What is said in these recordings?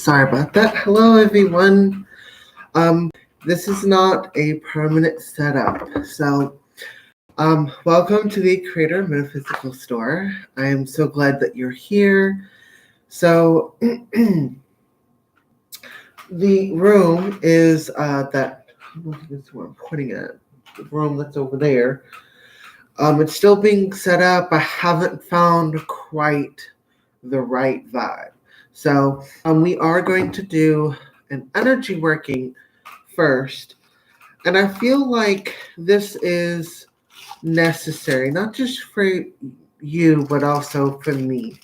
Sorry about that. Hello, everyone. Um, this is not a permanent setup. Welcome to the Creator Metaphysical Store. I am so glad that you're here. So, the room is this is where I'm pointing at. The room that's over there. It's still being set up. I haven't found quite the right vibe. So, we are going to do an energy working first. And I feel like this is necessary, not just for you, but also for me.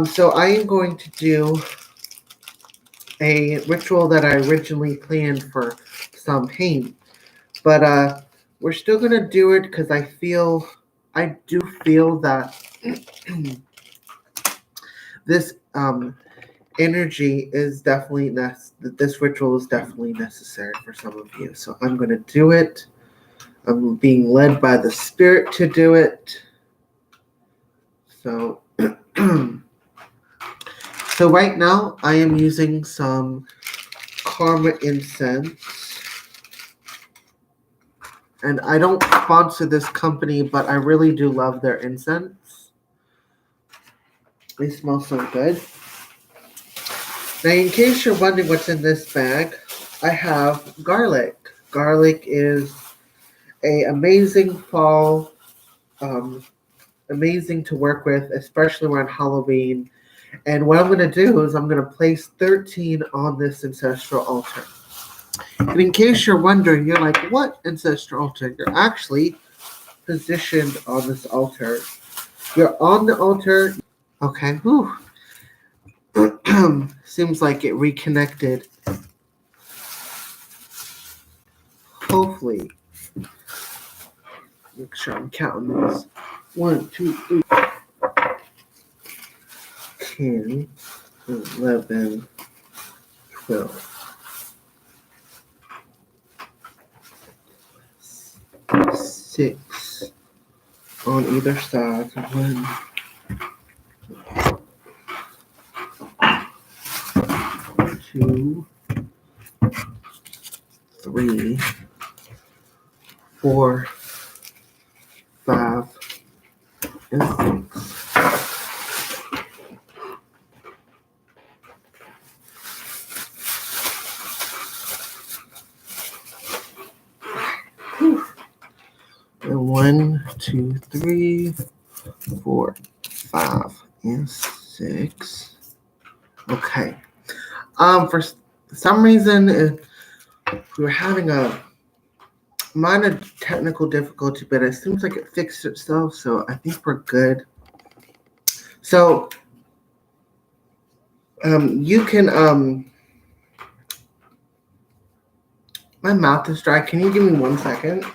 So I am going to do a ritual that I originally planned for Samhain. But we're still going to do it because I do feel that this energy is definitely this ritual is definitely necessary for some of you. So I'm going to do it. I'm being led by the spirit to do it. So so right now I am using some Karma incense. And I don't sponsor this company, but I really do love their incense. They smell so good. Now, in case you're wondering what's in this bag, I have garlic. Garlic is an amazing fall, amazing to work with, especially around Halloween. And what I'm going to do is I'm going to place 13 on this ancestral altar. And in case you're wondering, you're like, what ancestral altar? You're actually positioned on this altar. You're on the altar. Okay, whew. Seems like it reconnected. Hopefully. Make sure I'm counting this. 1, 2, 3, 10, 11, 12. 6 on either side. 1, 2, 3, 4, 5, and 6. And 1, 2, 3, 4, 5, and 6. Okay. For some reason, we were having a minor technical difficulty, but it seems like it fixed itself, so I think we're good. So, you can, my mouth is dry. Can you give me 1 second?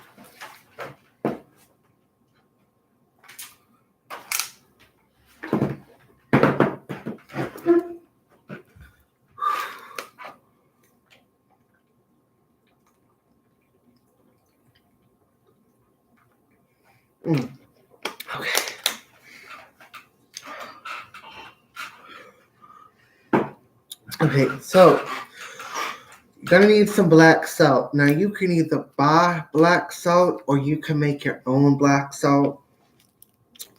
Okay, so you're gonna need some black salt. Now you can either buy black salt or you can make your own black salt.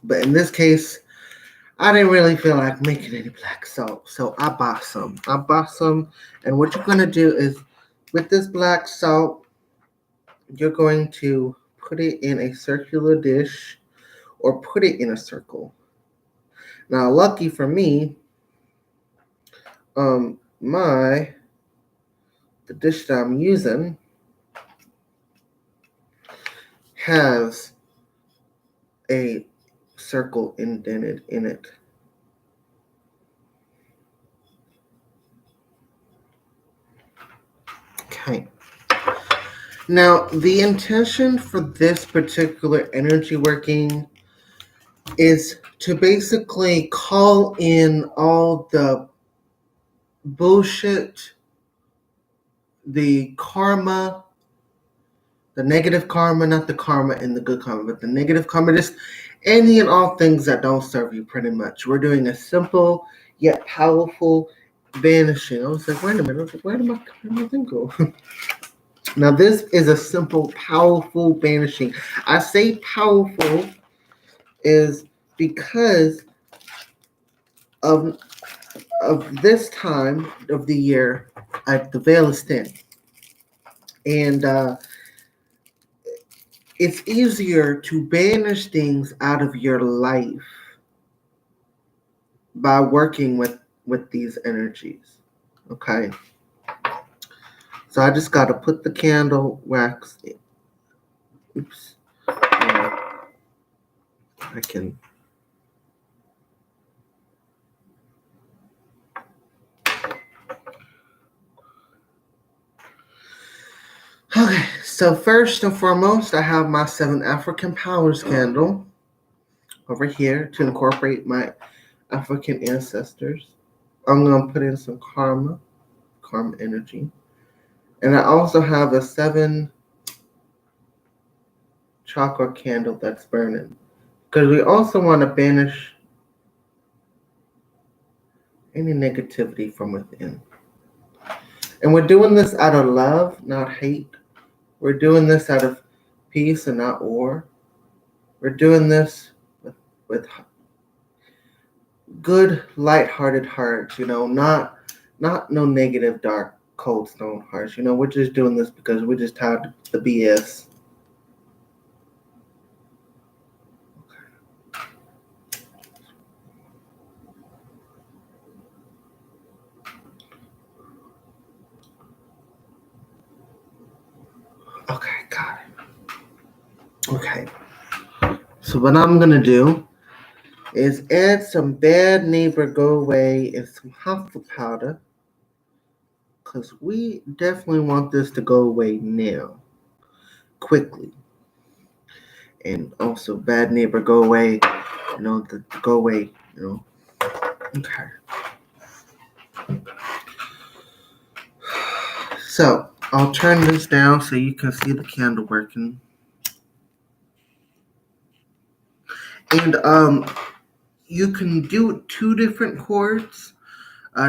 But in this case, I didn't really feel like making any black salt, so I bought some. And what you're gonna do is, with this black salt, you're going to put it in a circular dish or put it in a circle. Now, lucky for me, the dish that I'm using has a circle indented in it. Okay. Now, the intention for this particular energy working is to basically call in all the bullshit, the karma, the negative karma, not the karma and the good karma, but the negative karma, just any and all things that don't serve you pretty much. We're doing a simple yet powerful banishing. I was like, wait a minute. I was like, where did my thing go? Now, this is a simple, powerful banishing. I say powerful is because of this time of the year, the veil is thin. And it's easier to banish things out of your life by working with these energies. Okay. So I just got to put the candle wax in. Oops. I can. Okay, so first and foremost, I have my 7 African Powers candle over here to incorporate my African ancestors. I'm going to put in some karma energy. And I also have a 7 chakra candle that's burning. Because we also want to banish any negativity from within. And we're doing this out of love, not hate. We're doing this out of peace and not war. We're doing this with good, light-hearted hearts, not no negative, dark, cold stone hearts. We're just doing this because we're just tired of the BS. Okay, got it. Okay. So what I'm gonna do is add some bad neighbor go away and some Huffle powder. Because we definitely want this to go away now. Quickly. And also bad neighbor go away. The go away, Okay. So I'll turn this down so you can see the candle working. And you can do 2 different cords,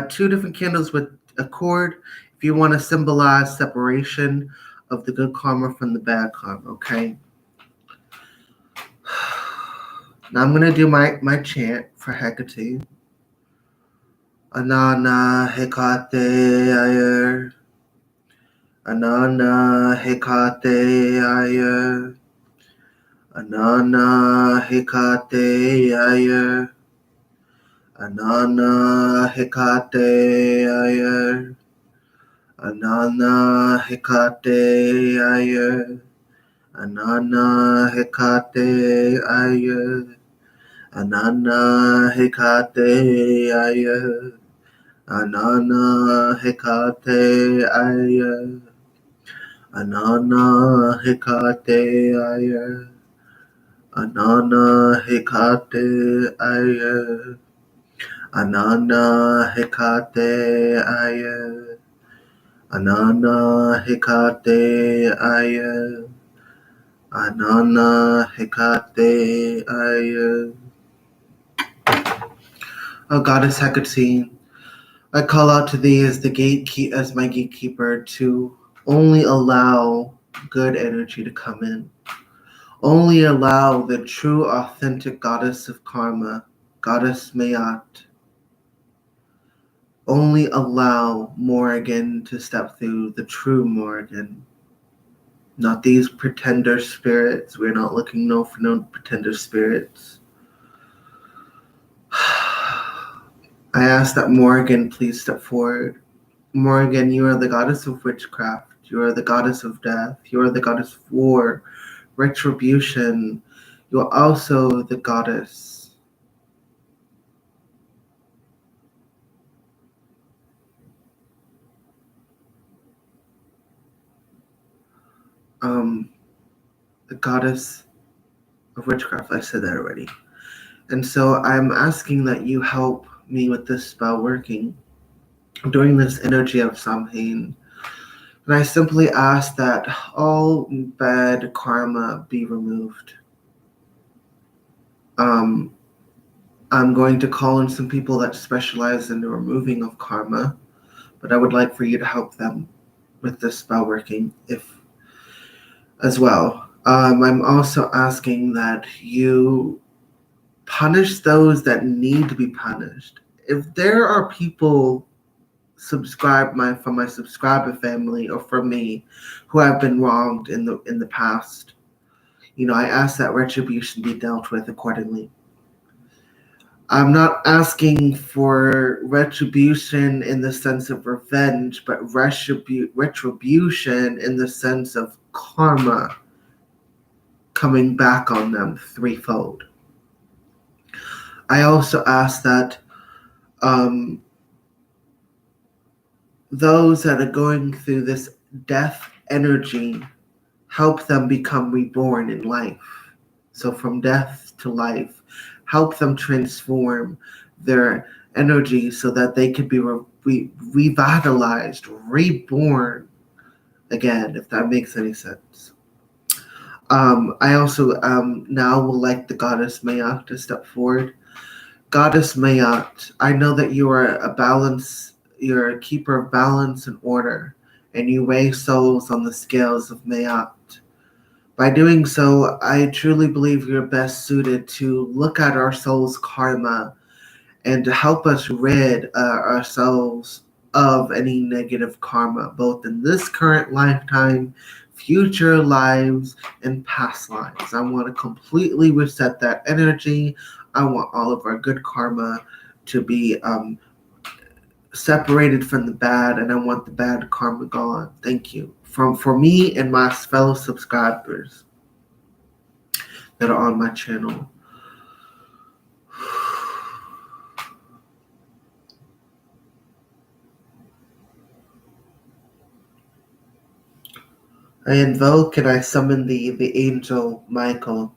2 different candles with a cord if you want to symbolize separation of the good karma from the bad karma, okay? Now I'm going to do my chant for Hecate. Anana Hecate Ayer. Anana Hecate Ayer. Anana Hecate Ayer. Anana Hecate Ayer. Anana Hecate Ayer. Anana Hecate Ayer. Anana Hecate Ayer. Anana Hecate Ayer. Anana Hecate Ayer. Anana Hecate Ayer. Anana Hecate Ayer. Anana Hecate Ayer. Anana Hecate Ayer. O Goddess Hecate, I call out to thee as my gatekeeper to only allow good energy to come in. Only allow the true, authentic goddess of karma, Goddess Mayat. Only allow Morrigan to step through, the true Morrigan. Not these pretender spirits. We're not looking for no pretender spirits. I ask that Morrigan please step forward. Morrigan, you are the goddess of witchcraft. You are the goddess of death. You are the goddess of war, retribution. You are also the goddess the goddess of witchcraft. I said that already. And so I'm asking that you help me with this spell working during this energy of Samhain. And I simply ask that all bad karma be removed. I'm going to call in some people that specialize in the removing of karma, but I would like for you to help them with this spell working if as well. I'm also asking that you punish those that need to be punished. If there are people from my subscriber family or from me who have been wronged in the past, I ask that retribution be dealt with accordingly. I'm not asking for retribution in the sense of revenge, but retribution in the sense of karma coming back on them threefold. I also ask that um, those that are going through this death energy help them become reborn in life. So from death to life, help them transform their energy so that they could be revitalized, reborn again, if that makes any sense. I also now would like the goddess Mayat to step forward. Goddess Mayat, I know that you're a keeper of balance and order, and you weigh souls on the scales of Mayat. By doing so, I truly believe you're best suited to look at our soul's karma and to help us rid ourselves of any negative karma, both in this current lifetime, future lives, and past lives. I want to completely reset that energy. I want all of our good karma to be separated from the bad, and I want the bad karma gone. Thank you. For me and my fellow subscribers that are on my channel. I invoke and I summon thee, the angel Michael.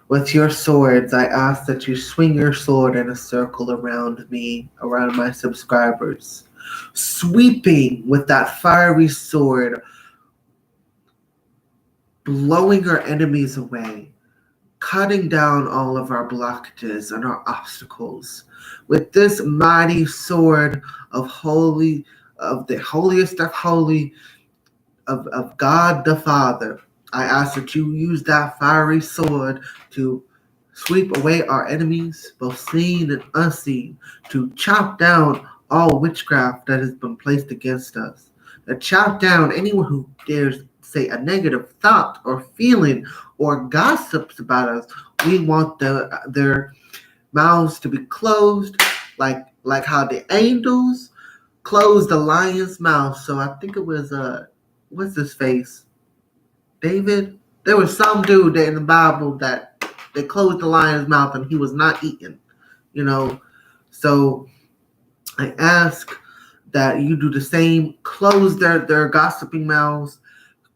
With your swords, I ask that you swing your sword in a circle around me, around my subscribers, sweeping with that fiery sword, blowing our enemies away, cutting down all of our blockages and our obstacles. With this mighty sword of the holiest of holy, of God the Father, I ask that you use that fiery sword to sweep away our enemies, both seen and unseen, to chop down all witchcraft that has been placed against us, to chop down anyone who dares say a negative thought or feeling or gossips about us. We want their mouths to be closed, like how the angels closed the lion's mouth. So I think it was what's his face? David? There was some dude in the Bible that they closed the lion's mouth and he was not eaten. You know. So I ask that you do the same, close their gossiping mouths,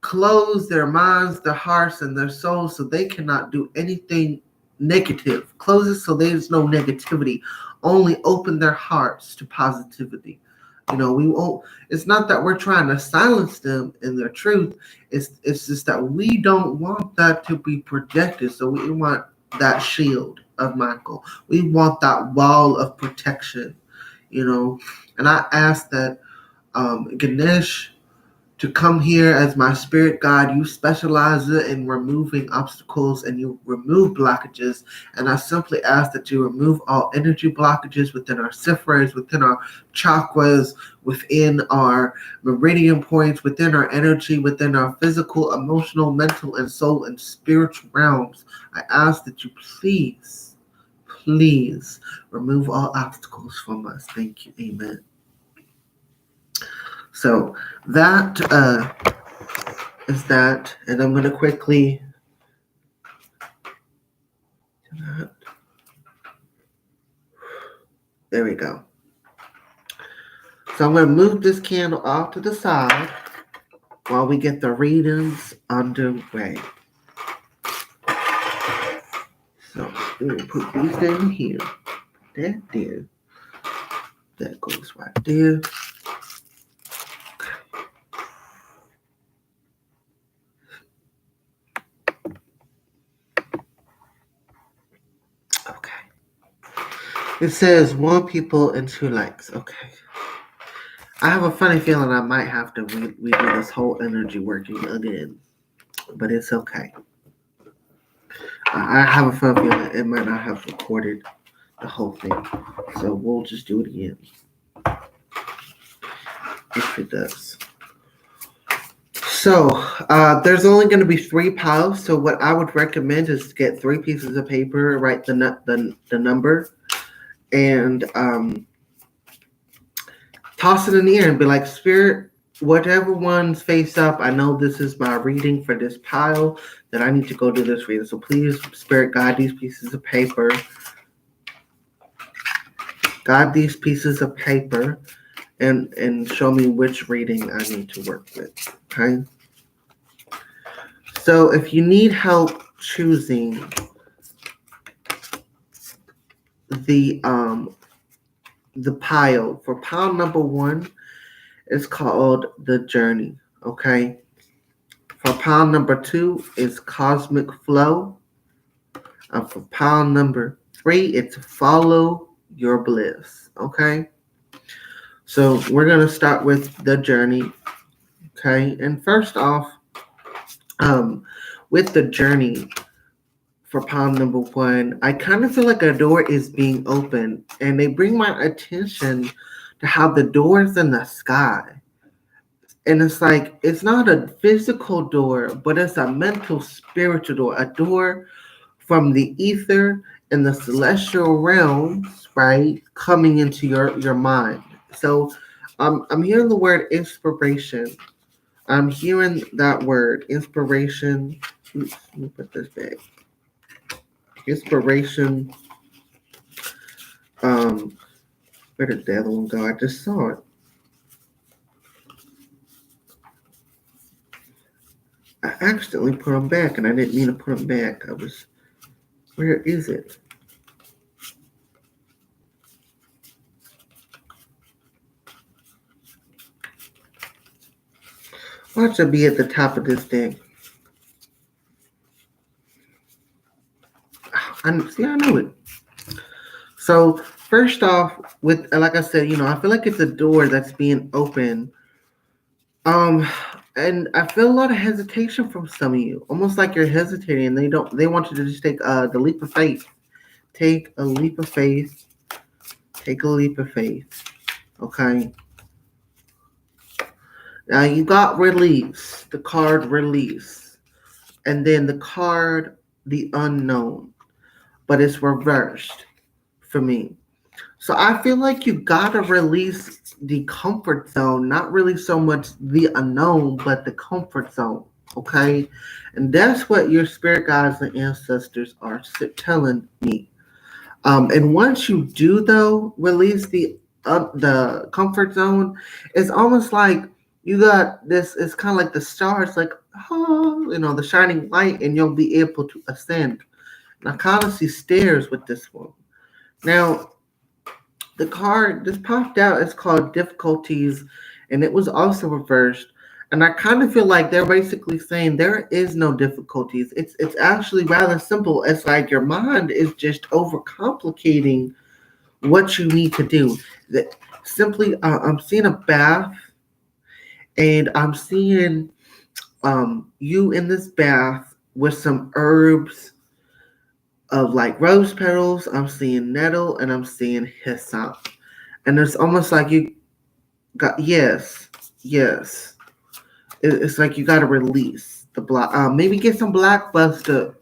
close their minds, their hearts, and their souls so they cannot do anything negative. Close it so there's no negativity. Only open their hearts to positivity. We won't. It's not that we're trying to silence them in their truth. It's just that we don't want that to be projected. So we want that shield of Michael. We want that wall of protection. And I ask that Ganesh to come here as my spirit guide. You specialize in removing obstacles and you remove blockages. And I simply ask that you remove all energy blockages within our ciphers, within our chakras, within our meridian points, within our energy, within our physical, emotional, mental, and soul and spiritual realms. I ask that you please remove all obstacles from us. Thank you. Amen. So that is that, and I'm going to quickly there we go. So I'm going to move this candle off to the side while we get the readings underway. So we'll put these down here. That there. That goes right there. Okay. It says one people and two likes. Okay. I have a funny feeling I might have to redo this whole energy working again, but it's okay. I have a funny feeling it might not have recorded the whole thing, so we'll just do it again if it does. So there's only going to be three piles. So what I would recommend is to get three pieces of paper, write the number, and toss it in the air and be like, Spirit, whatever one's face up, I know this is my reading for this pile, that I need to go do this reading. So please, Spirit, guide these pieces of paper. Guide these pieces of paper and show me which reading I need to work with. Okay? So if you need help choosing the pile, for pile number 1, it's called The Journey. Okay? For pile number 2, it's Cosmic Flow. For pile number 3, it's Follow Your Bliss. Okay? So we're going to start with The Journey. Okay? And first off, with The Journey, for pile number 1, I kind of feel like a door is being opened, and they bring my attention to how the door is in the sky. And it's like, it's not a physical door, but it's a mental, spiritual door, a door from the ether and the celestial realms, right, coming into your mind. So I'm hearing the word inspiration. I'm hearing that word, inspiration. Oops, let me put this back. Inspiration. Where did the other one go? I just saw it. I accidentally put them back, and I didn't mean to put them back. Where is it? Watch it be at the top of this thing. I knew it. So first off, with like I said, I feel like it's a door that's being opened. And I feel a lot of hesitation from some of you, almost like you're hesitating. They want you to just take the leap of faith. Take a leap of faith. Take a leap of faith. Okay. Now you got release, the card release, and then the card the unknown, but it's reversed for me. So I feel like you gotta release the comfort zone, not really so much the unknown, but the comfort zone. Okay, and that's what your spirit guides and ancestors are telling me. And once you do, though, release the comfort zone, it's almost like you got this. It's kind of like the stars, like the shining light, and you'll be able to ascend. And I kind of see stairs with this one. Now, the card just popped out. It's called difficulties, and it was also reversed. And I kind of feel like they're basically saying there is no difficulties. It's actually rather simple. It's like your mind is just overcomplicating what you need to do. That simply, I'm seeing a bath, and I'm seeing you in this bath with some herbs of like rose petals. I'm seeing nettle, and I'm seeing hyssop, and it's almost like you got yes. It's like you got to release the block. Maybe get some blockbuster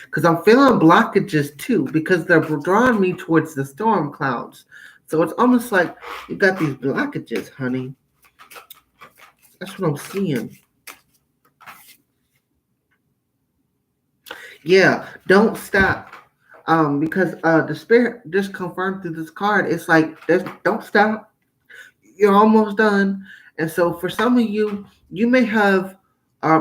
because I'm feeling blockages too because they're drawing me towards the storm clouds. So it's almost like you got these blockages, honey. That's what I'm seeing. Yeah, don't stop. Because the spirit just confirmed through this card. It's like don't stop. You're almost done. And so for some of you, you may have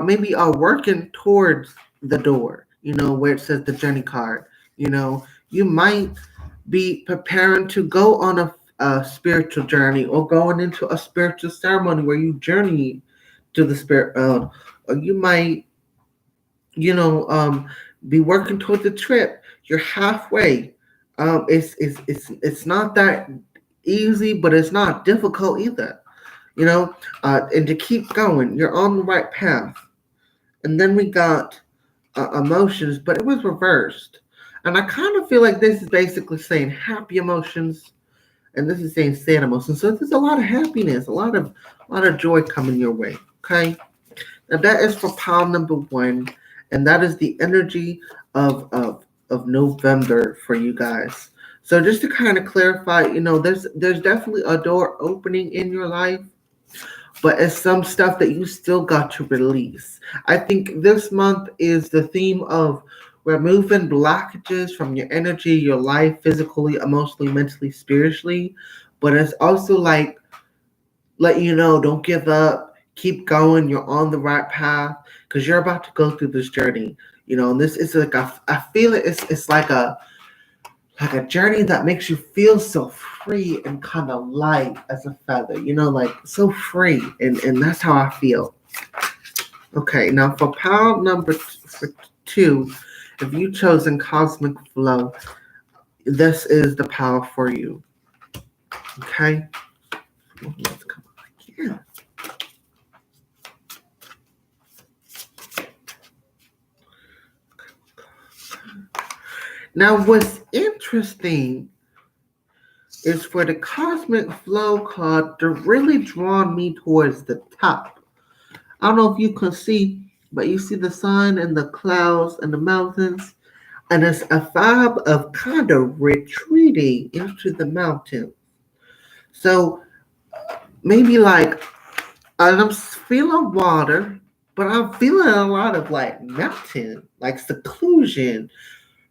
maybe are working towards the door, where it says the journey card. You might be preparing to go on a spiritual journey or going into a spiritual ceremony where you journey to the spirit realm. Or you might, be working towards a trip. You're halfway. It's not that easy, but it's not difficult either. You know, and to keep going, you're on the right path. And then we got emotions, but it was reversed. And I kind of feel like this is basically saying happy emotions, and this is saying sad emotions. So there's a lot of happiness, a lot of joy coming your way. Okay, now that is for pile number one, and that is the energy of November for you guys. So just to kind of clarify, there's definitely a door opening in your life, but it's some stuff that you still got to release. I think this month is the theme of removing blockages from your energy, your life, physically, emotionally, mentally, spiritually. But it's also like let you know, don't give up, keep going. You're on the right path because you're about to go through this journey. And this is like I feel it. It's like a journey that makes you feel so free and kind of light as a feather, like so free. And that's how I feel. Okay, now for pile number for two, if you chosen Cosmic Flow, this is the pile for you. Okay? Let's come on. Yeah. Now, what's interesting is for the Cosmic Flow card to really draw me towards the top. I don't know if you can see, but you see the sun and the clouds and the mountains, and it's a vibe of kind of retreating into the mountain. So maybe like I'm feeling water, but I'm feeling a lot of like mountain, like seclusion,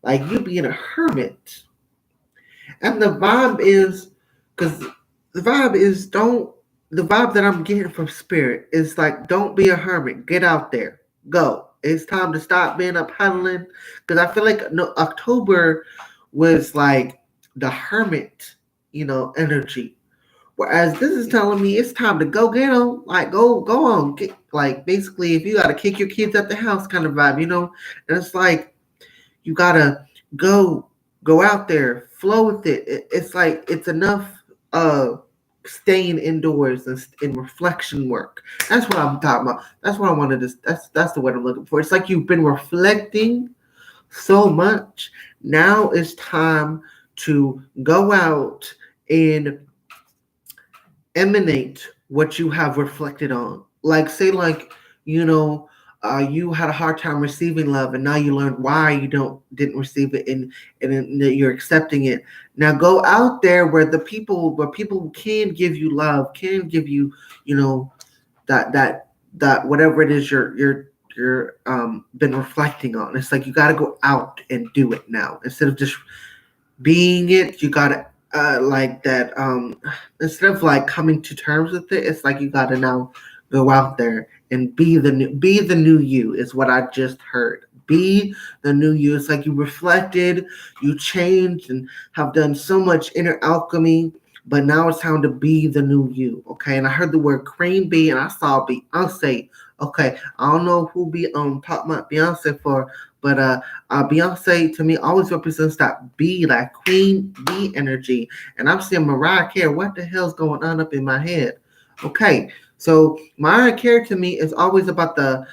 like you being a hermit. And the vibe is, because the vibe that I'm getting from spirit is like, don't be a hermit. Get out there. Go. It's time to stop being up huddling. Because I feel like no, October was like the hermit, energy. Whereas this is telling me it's time to go get them. Like, go on. Like, basically, if you got to kick your kids at the house kind of vibe. And it's like, you got to go go out there, flow with it. It's like it's enough staying indoors and reflection work. That's what I'm talking about. That's what I wanted to. That's the word I'm looking for. It's like you've been reflecting so much. Now it's time to go out and emanate what you have reflected on. Like say you had a hard time receiving love, and now you learned why you didn't receive it, and then you're accepting it. Now go out there where people can give you love, can give you, that whatever it is you're been reflecting on. It's like you got to go out and do it now instead of just being it. You got to like that instead of like coming to terms with it. It's like you got to now go out there and be the new you is what I just heard. Be the new you. It's like you reflected, you changed, and have done so much inner alchemy, but now it's time to be the new you. Okay, and I heard the word queen bee, and I saw Beyonce. Okay, I don't know who be talking about Beyonce for, but Beyonce to me always represents that bee, that queen bee energy. And I'm seeing Mariah Carey. What the hell's going on up in my head? Okay, so Mariah Carey to me is always about the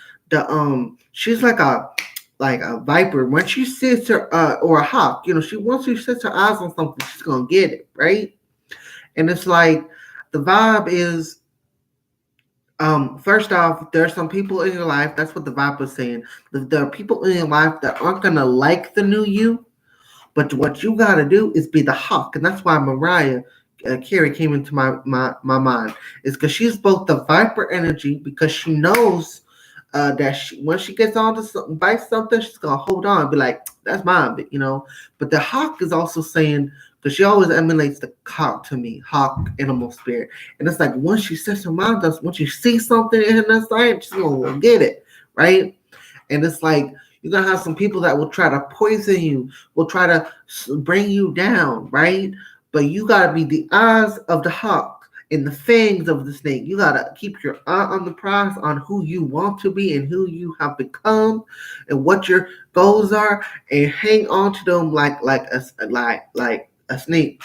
she's like a viper. When she sits her or a hawk, she once she sets her eyes on something, she's gonna get it, right? And it's like the vibe is first off, there are some people in your life. That's what the vibe was saying. There are people in your life that aren't gonna like the new you, but what you gotta do is be the hawk, and that's why Mariah Carey came into my mind. Is because she's both the viper energy, because she knows that when she gets on to something, bite something, she's gonna hold on, and be like, "That's mine," but. But the hawk is also saying, because she always emulates the hawk to me, hawk animal spirit, and it's like once she sets her mind on, once you see something in her side, she's gonna get it, right? And it's like you're gonna have some people that will try to poison you, will try to bring you down, right? But you gotta be the eyes of the hawk, in the fangs of the snake. You gotta keep your eye on the prize, on who you want to be and who you have become, and what your goals are, and hang on to them like a snake,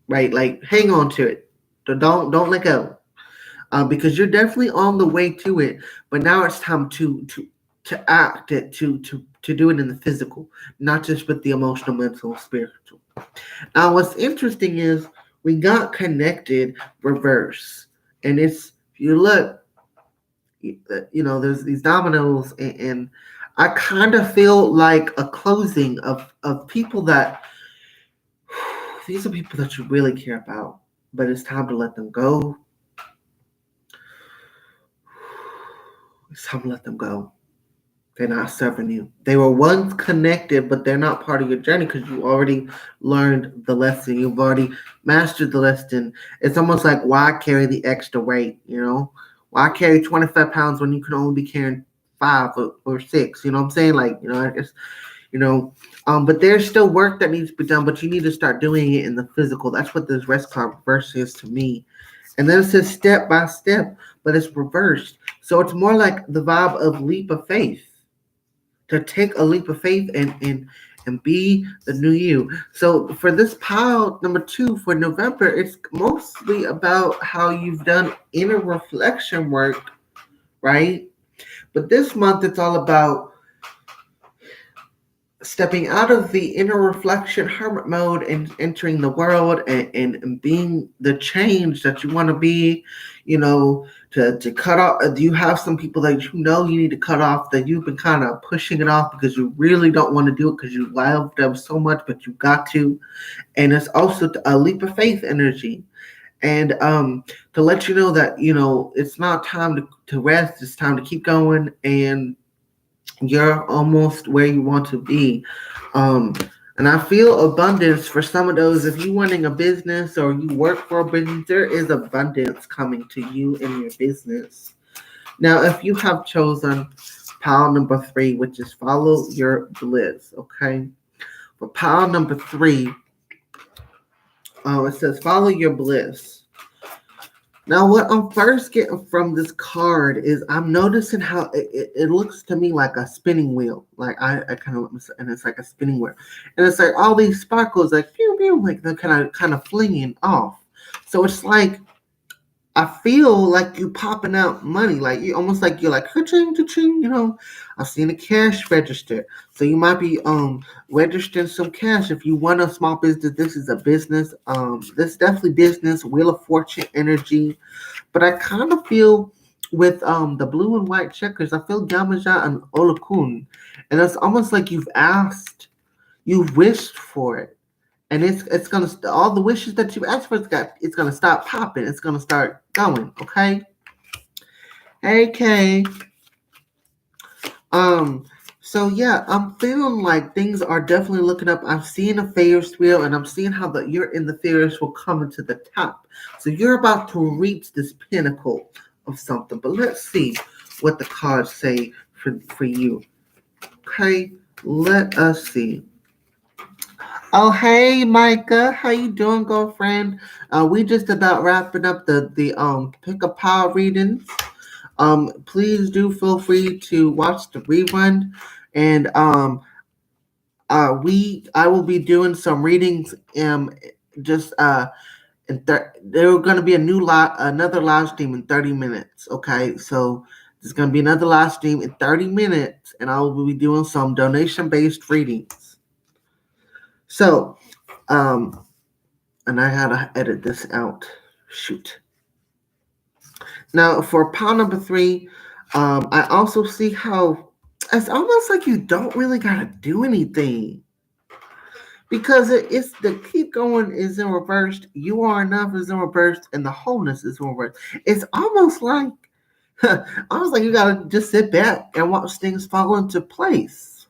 right? Like hang on to it. Don't let go, because you're definitely on the way to it. But now it's time to act it, to do it in the physical, not just with the emotional, mental, spiritual. Now, what's interesting is we got connected reverse, and it's if you look, there's these dominoes, and I kind of feel like a closing of people that these are people that you really care about, but it's time to let them go. It's time to let them go. They're not serving you. They were once connected, but they're not part of your journey because you already learned the lesson. You've already mastered the lesson. It's almost like, why carry the extra weight? Why carry 25 pounds when you can only be carrying 5 or 6? You know what I'm saying? Like, I guess, but there's still work that needs to be done, but you need to start doing it in the physical. That's what this rest card reverse is to me. And then it says step by step, but it's reversed. So it's more like the vibe of leap of faith, to take a leap of faith and be the new you. So for this pile number 2 for November, it's mostly about how you've done inner reflection work, right? But this month it's all about stepping out of the inner reflection hermit mode and entering the world, and being the change that you want to be, to cut off. Do you have some people that you need to cut off, that you've been kind of pushing it off because you really don't want to do it because you love them so much, but you got to? And it's also a leap of faith energy. And to let you know that, it's not time to rest, it's time to keep going, and you're almost where you want to be. And I feel abundance for some of those. If you're running a business or you work for a business, there is abundance coming to you in your business. Now, if you have chosen pile number 3, which is follow your bliss, okay? For pile number 3, it says follow your bliss. Now, what I'm first getting from this card is I'm noticing how it looks to me like a spinning wheel. Like I kind of, and it's like a spinning wheel, and it's like all these sparkles, like pew pew, like they're kind of flinging off. So it's like I feel like you popping out money, like you almost like you're like ka-ching, ka-ching. I've seen a cash register, so you might be registering some cash. If you want a small business, this is a business. This is definitely business. Wheel of Fortune energy, but I kind of feel with the blue and white checkers, I feel Yamaja and Olokun, and it's almost like you've wished for it. And it's gonna all the wishes that you asked for, it's gonna stop popping. It's gonna start going. Okay. Hey Kay. So yeah, I'm feeling like things are definitely looking up. I'm seeing a Ferris wheel, and I'm seeing how you're in the Ferris wheel coming to the top. So you're about to reach this pinnacle of something. But let's see what the cards say for you. Okay, let us see. Oh, hey, Micah. How you doing, girlfriend? We just about wrapping up the pick a pile readings. Please do feel free to watch the rerun, and I will be doing some readings. Just there are going to be another live stream in 30 minutes. Okay, so there's going to be another live stream in 30 minutes, and I will be doing some donation-based readings. So, and I had to edit this out. Shoot. Now, for pile number 3, I also see how it's almost like you don't really got to do anything. Because it's the keep going is in reverse, you are enough is in reverse, and the wholeness is in reverse. It's almost like you got to just sit back and watch things fall into place.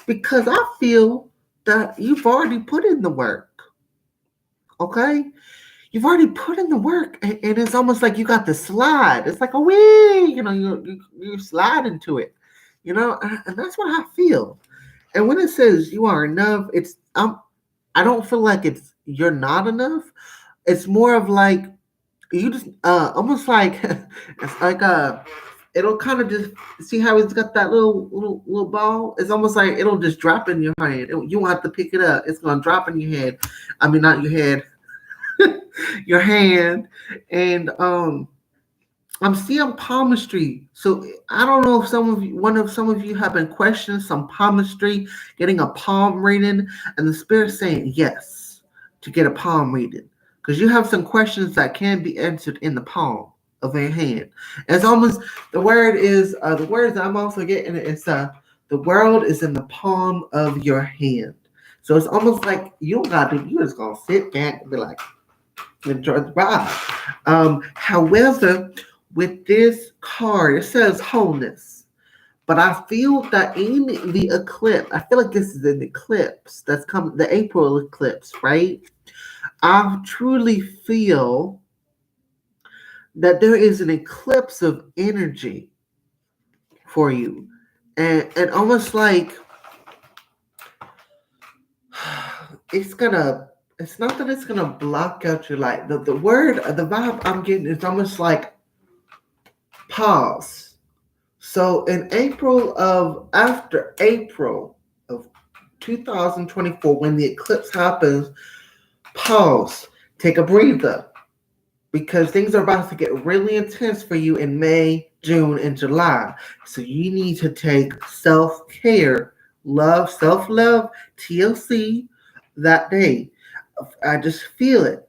Because I feel that you've already put in the work. Okay? You've already put in the work, and it's almost like you got the slide. It's like a wee, you slide into it, and that's what I feel. And when it says you are enough, I don't feel like it's you're not enough. It's more of like You just almost like it's like it'll kind of just see how it's got that little ball. It's almost like it'll just drop in your hand. You won't have to pick it up. It's gonna drop in your head. I mean, not your head, your hand. And I'm seeing palmistry. So I don't know if some of you have been questioning some palmistry, getting a palm reading, and the spirit saying yes to get a palm reading. Because you have some questions that can be answered in the palm of your hand. It's almost the words I'm also getting is the world is in the palm of your hand. So it's almost like you don't gotta do you just gonna sit back and be like enjoy the ride. However, with this card, it says wholeness. But I feel that in the eclipse, I feel like this is an eclipse that's coming, the April eclipse, right? I truly feel that there is an eclipse of energy for you. And almost like it's gonna it's not that it's gonna block out your light. The vibe I'm getting is almost like pause. So in after April of 2024, when the eclipse happens, pause, take a breather, because things are about to get really intense for you in May, June, and July. So you need to take self-care, self-love, TLC that day. I just feel it.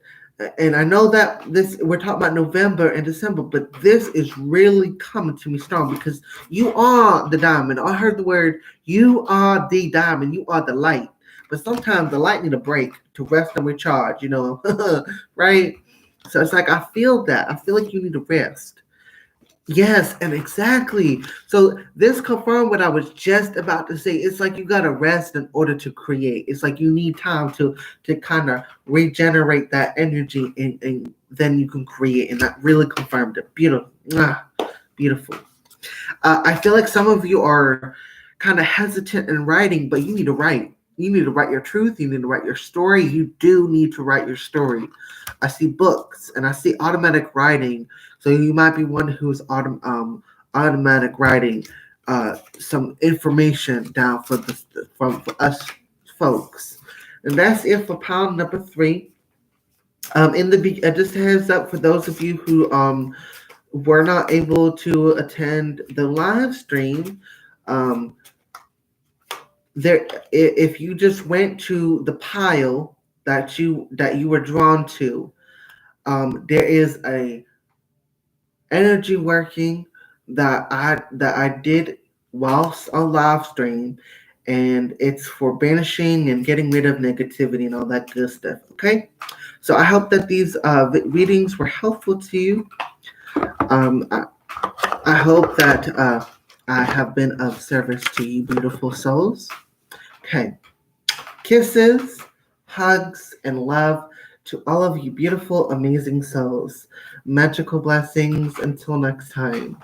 And I know that this we're talking about November and December, but this is really coming to me strong because you are the diamond. I heard the word you are the diamond, you are the light. But sometimes the light need a break to rest and recharge, right? So it's like I feel that. I feel like you need to rest. Yes, and exactly. So this confirmed what I was just about to say. It's like you gotta rest in order to create. It's like you need time to kind of regenerate that energy, and then you can create. And that really confirmed it. Beautiful, beautiful. I feel like some of you are kind of hesitant in writing, but you need to write. You need to write your truth. You need to write your story. You do need to write your story. I see books and I see automatic writing. So you might be one who's automatic writing some information down for us folks. And that's it for pound number 3. Just a heads up for those of you who were not able to attend the live stream. Um, if you just went to the pile that you were drawn to, there is a energy working that I did whilst on live stream, and it's for banishing and getting rid of negativity and all that good stuff. Okay, so I hope that these readings were helpful to you. I hope that I have been of service to you, beautiful souls. Okay, kisses, hugs, and love to all of you beautiful, amazing souls. Magical blessings until next time.